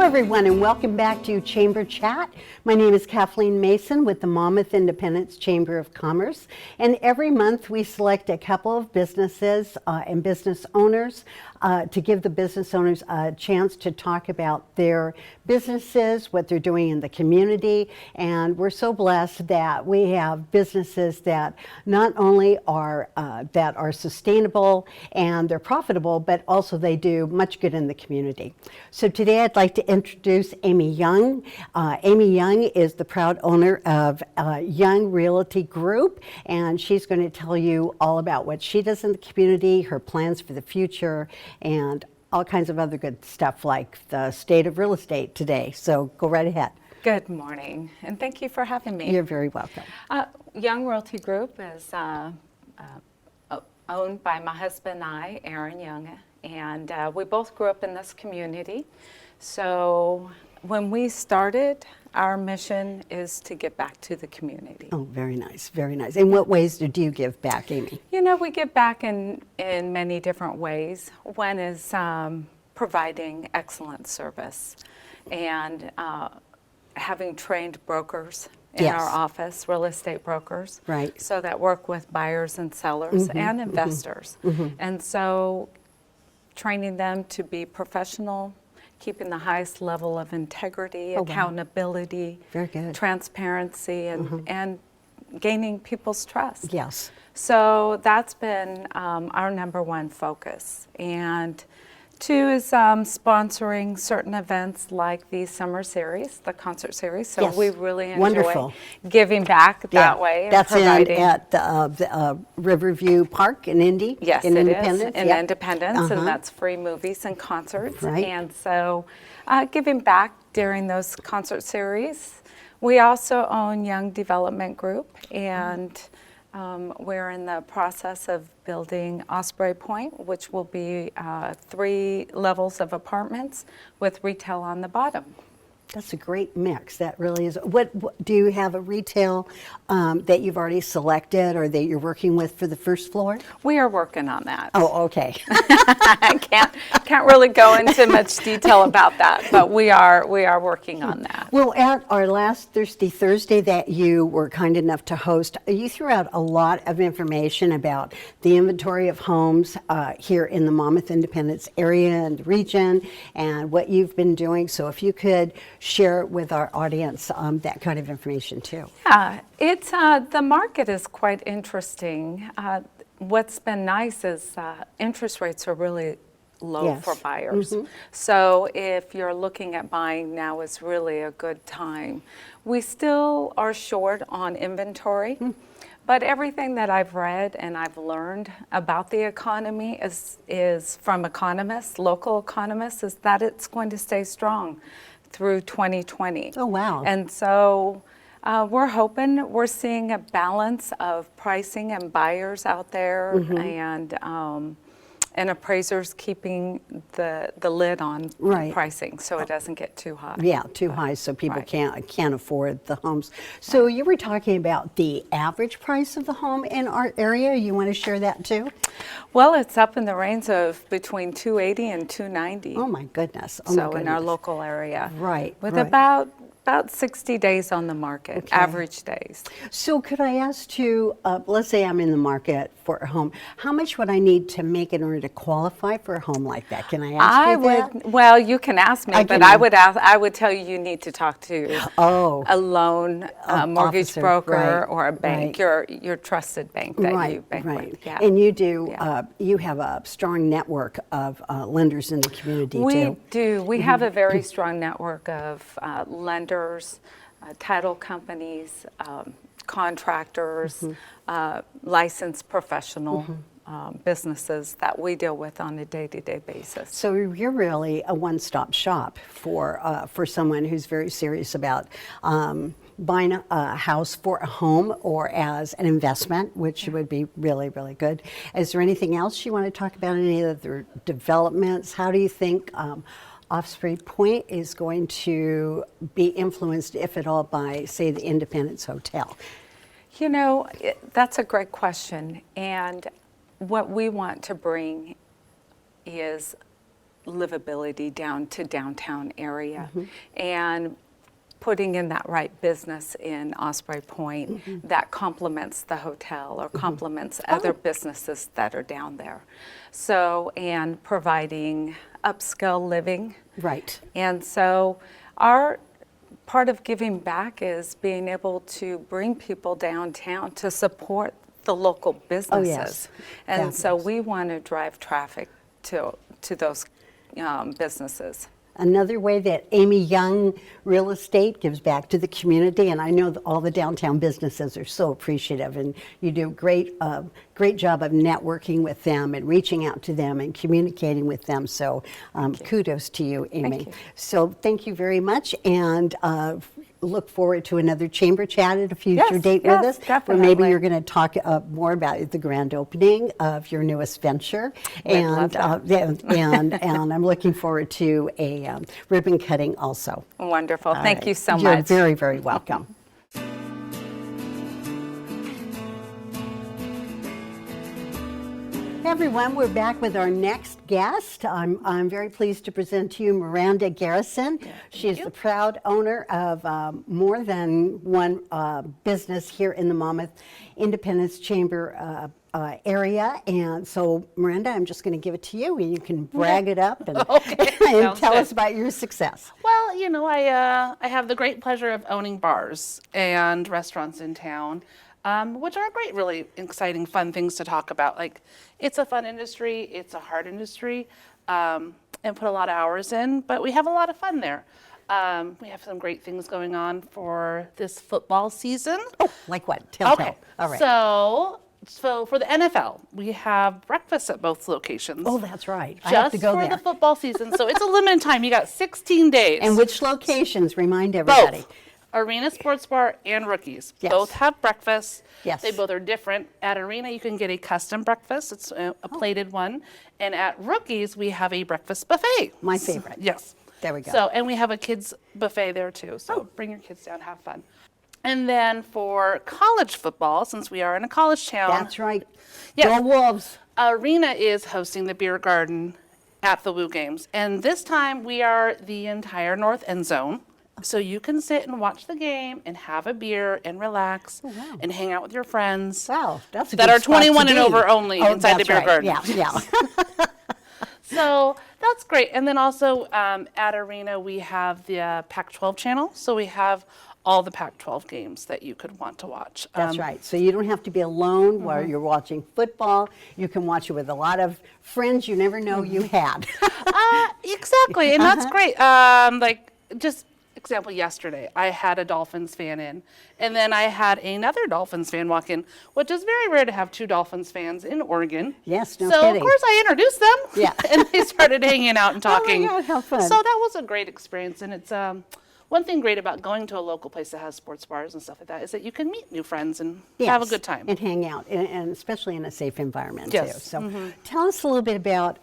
everyone, and welcome back to Chamber Chat. My name is Kathleen Mason with the Monmouth Independence Chamber of Commerce, and every month we select a couple of businesses and business owners to give the business owners a chance to talk about their businesses, what they're doing in the community, and we're so blessed that we have businesses that not only are sustainable and they're profitable, but also they do much good in the community. So today I'd like to introduce Amy Young. Amy Young is the proud owner of Young Realty Group, and she's going to tell you all about what she does in the community, her plans for the future, and all kinds of other good stuff like the state of real estate today. So go right ahead. Good morning, and thank you for having me. You're very welcome. Young Realty Group is owned by my husband and I, Aaron Young, and we both grew up in this community. So when we started, our mission is to give back to the community. Oh, very nice, very nice. In what ways do you give back, Amy? You know, we give back in many different ways. One is providing excellent service and having trained brokers in our office, real estate brokers, right? So that work with buyers and sellers and investors. And so training them to be professional, keeping the highest level of integrity, accountability, very good, transparency, and gaining people's trust. Yes. So that's been our number one focus. And two is sponsoring certain events like the summer series, the concert series. So we really enjoy giving back that way. That's at the Riverview Park in Indy? Yes, in it Independence? is, in Independence, and that's free movies and concerts. Right. And so giving back during those concert series. We also own Young Development Group, and we're in the process of building Osprey Point, which will be 3 levels of apartments with retail on the bottom. That's a great mix. That really is. What do you have a retail that you've already selected or that you're working with for the first floor? We are working on that. Oh, okay. I can't really go into much detail about that, but we are working on that. Well, at our last Thirsty Thursday that you were kind enough to host, you threw out a lot of information about the inventory of homes here in the Monmouth Independence area and region and what you've been doing. So if you could share with our audience that kind of information too. Yeah, it's the market is quite interesting. What's been nice is interest rates are really low for buyers. So if you're looking at buying now is really a good time. We still are short on inventory, but everything that I've read and I've learned about the economy is from economists, local economists, is that it's going to stay strong through 2020. Oh, wow. And so we're seeing a balance of pricing and buyers out there, and appraisers keeping the lid on pricing so it doesn't get too high. Yeah, too high so people can't afford the homes. So you were talking about the average price of the home in our area. You want to share that too? Well, it's up in the range of between $280,000 and $290,000. Oh my goodness. In our local area. Right. With about 60 days on the market, average days. So could I ask you, let's say I'm in the market for a home, how much would I need to make in order to qualify for a home like that? Can I ask you that? Well, you can ask me, but I would tell you need to talk to a loan mortgage broker or a bank, your trusted bank that you bank with. Yeah. And you do, you have a strong network of lenders in the community too. We do. We have a very strong network of lenders, title companies, contractors, licensed professional businesses that we deal with on a day-to-day basis. So you're really a one-stop shop for someone who's very serious about buying a house for a home or as an investment, which would be really, really good. Is there anything else you want to talk about, any other developments? How do you think Osprey Point is going to be influenced, if at all, by, say, the Independence Hotel? You know, that's a great question. And what we want to bring is livability down to downtown area. And putting in that right business in Osprey Point that complements the hotel or complements other businesses that are down there. So, and providing upscale living. Right. And so our part of giving back is being able to bring people downtown to support the local businesses. yes. And so Fabulous. we want to drive traffic to those businesses. Another way that Amy Young Real Estate gives back to the community, and I know that all the downtown businesses are so appreciative, and you do a great job of networking with them and reaching out to them and communicating with them. So kudos to you, Amy. Thank you. So thank you very much, and look forward to another chamber chat at a future date with us. Definitely. Where maybe you're going to talk more about the grand opening of your newest venture, love that. and I'm looking forward to a ribbon cutting also. Wonderful. Thank you so You're much. very, very welcome. Hey everyone, we're back with our next guest. I'm very pleased to present to you Miranda Garrison. She is the proud owner of more than one business here in the Monmouth Independence Chamber area. And so, Miranda, I'm just going to give it to you, and you can brag it up and, and Sounds tell good. us about your success. Well, you know, I have the great pleasure of owning bars and restaurants in town, which are great, really exciting, fun things to talk about. Like, it's a fun industry, it's a hard industry, and put a lot of hours in, but we have a lot of fun there. We have some great things going on for this football season. Oh, like what? Tell. Okay, All right. So for the NFL, we have breakfast at both locations. Oh, that's right. I have Just to go for there. the football season. So it's a limited time. You got 16 days. And which locations? Remind everybody. Both. Arena Sports Bar and Rookies. Yes. Both have breakfast. Yes. They both are different. At Arena, you can get a custom breakfast. It's a plated one. And at Rookies, we have a breakfast buffet. My favorite. Yes. There we go. So, and we have a kids buffet there too. So bring your kids down, have fun. And then for college football, since we are in a college town. That's right. Yes. Go Wolves. Arena is hosting the beer garden at the Woo Games. And this time we are the entire north end zone. So you can sit and watch the game and have a beer and relax and hang out with your friends. Wow, that's a that good are spot to 21 and be. over only inside the that's beer right. garden. Yeah, yeah. So that's great. And then also at Arena, we have the Pac-12 channel. So we have all the Pac-12 games that you could want to watch. That's right. So you don't have to be alone while you're watching football. You can watch it with a lot of friends you never know you had. Exactly, and that's great. Like, just example, yesterday, I had a Dolphins fan in, and then I had another Dolphins fan walk in, which is very rare to have two Dolphins fans in Oregon. Yes, no so kidding. of course I introduced them. Yeah. And they started hanging out and talking. Oh my God, how fun. So that was a great experience, and it's one thing great about going to a local place that has sports bars and stuff like that is that you can meet new friends and have a Yes, good time. and hang out, and especially in a safe environment Yes. too. So tell us a little bit about.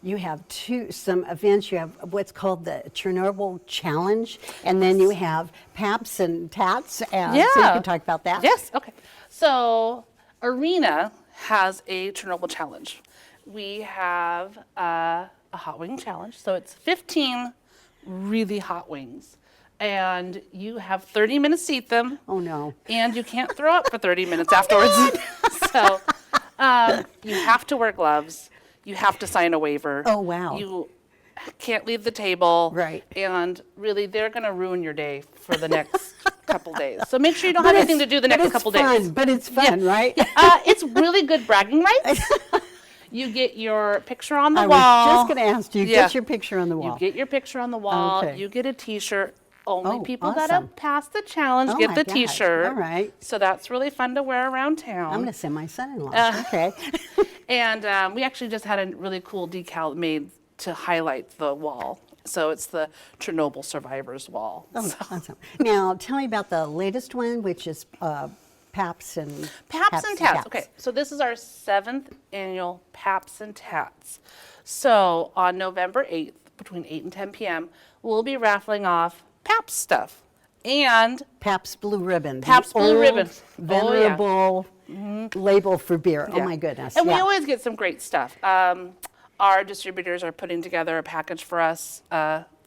You have some events. You have what's called the Chernobyl Challenge, and then you have Paps and Tats. And so you can talk about that. Yes, okay. So Arena has a Chernobyl challenge. We have a hot wing challenge. So it's 15 really hot wings. And you have 30 minutes to eat them. Oh no. And you can't throw up for 30 minutes afterwards. So you have to wear gloves. You have to sign a waiver. Oh, wow. You can't leave the table. Right. And really, they're going to ruin your day for the next couple days. So make sure you don't have anything to do the next couple days. But it's fun, right? It's really good bragging rights. You get your picture on the I wall. was just going to ask you, Yeah. get your picture on the wall. You get your picture on the wall. Okay. You get a T-shirt. Only Oh, people that awesome. have passed the challenge Oh get my the gosh. T-shirt. All right. So that's really fun to wear around town. I'm going to send my son-in-law. Okay. And we actually just had a really cool decal made to highlight the wall. So it's the Chernobyl Survivors Wall. Oh, awesome. Now, tell me about the latest one, which is Paps and Paps and Tats. Okay, so this is our 7th annual Paps and Tats. So on November 8th, between 8 and 10 p.m., we'll be raffling off Paps stuff. And Pabst Blue Ribbon. the Pabst Blue old, Ribbon. Venerable label for beer. Oh Yeah. my goodness. And we yeah. always get some great stuff. our distributors are putting together a package for us,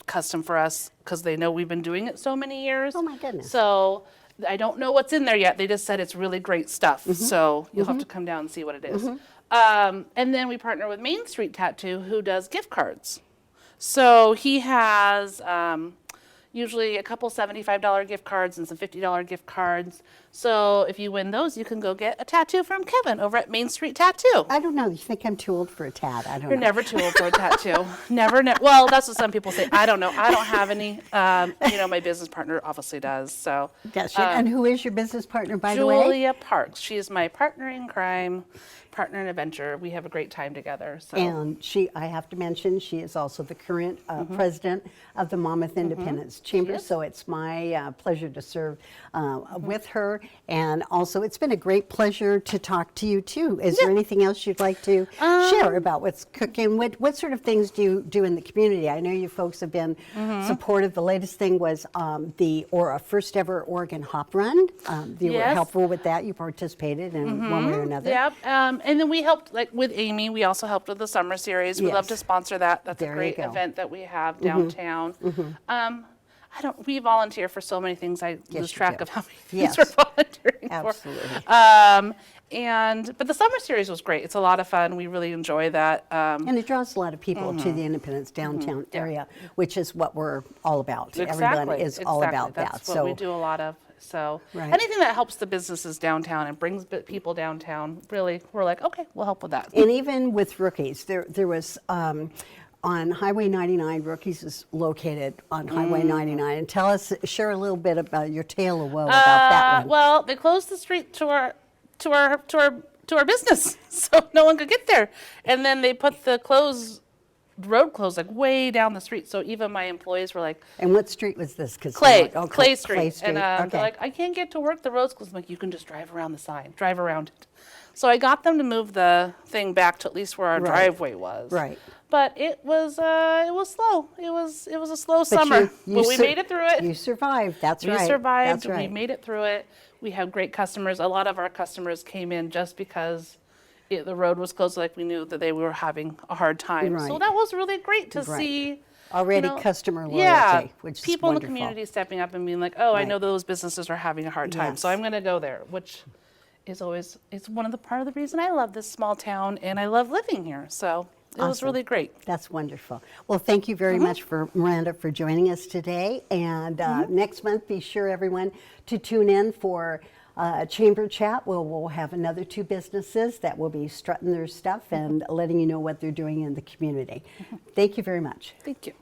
custom for us, because they know we've been doing it so many years. Oh, my goodness. So I don't know what's in there yet. They just said it's really great stuff. So you'll have to come down and see what it is. And then we partner with Main Street Tattoo, who does gift cards. So he has usually a couple $75 gift cards and some $50 gift cards. So if you win those, you can go get a tattoo from Kevin over at Main Street Tattoo. I don't know. You think I'm too old for a tat? I don't You're know. never too old for a tattoo. Never. Well, that's what some people say. I don't know. I don't have any. My business partner obviously does. So. Does she? And who is your business partner, by the way? Julia Parks. She is my partner in crime, partner in adventure. We have a great time together. So. And I have to mention, she is also the current president of the Monmouth Independence Chamber. So it's my pleasure to serve with her. And also, it's been a great pleasure to talk to you too. Is there anything else you'd like to share about what's cooking? What sort of things do you do in the community? I know you folks have been supportive. The latest thing was the first ever Oregon Hop Run. You were helpful with that. You participated in one way or another. Yep. And then we helped, like with Amy, we also helped with the summer series. We love to sponsor that. That's a great event that we have downtown. We volunteer for so many things. I lose track of how many things we're volunteering for. But the summer series was great. It's a lot of fun. We really enjoy that. And it draws a lot of people to the Independence downtown area, which is what we're all about. Everyone is all about that. That's what we do a lot of. So anything that helps the businesses downtown and brings people downtown, really, we're like, okay, we'll help with that. And even with Rookies, there was on Highway 99, Rookies is located on Highway 99. And share a little bit about your tale of woe about that one. Well, they closed the street to our business, so no one could get there. And then they put the road closed like way down the street. So even my employees were like, and what street was this? Clay Street. And okay. they're like, I can't get to work. The road's closed. I'm like, you can just drive around the sign, drive around it. So I got them to move the thing back to at least where our driveway was. Right. But it was slow. It was a slow summer. But we made it through it. You survived. That's right. We survived. That's right. We made it through it. We have great customers. A lot of our customers came in just because the road was closed. Like we knew that they were having a hard time. Right. So that was really great to see. Already customer loyalty, which is people in the wonderful. community stepping up and being like, oh, I know those businesses are having a hard time, so I'm going to go there, which is always, it's part of the reason I love this small town and I love living here. So it was really great. That's wonderful. Well, thank you very much for Miranda for joining us today. And next month, be sure everyone to tune in for Chamber Chat. We'll have another 2 businesses that will be strutting their stuff and letting you know what they're doing in the community. Thank you very much. Thank you.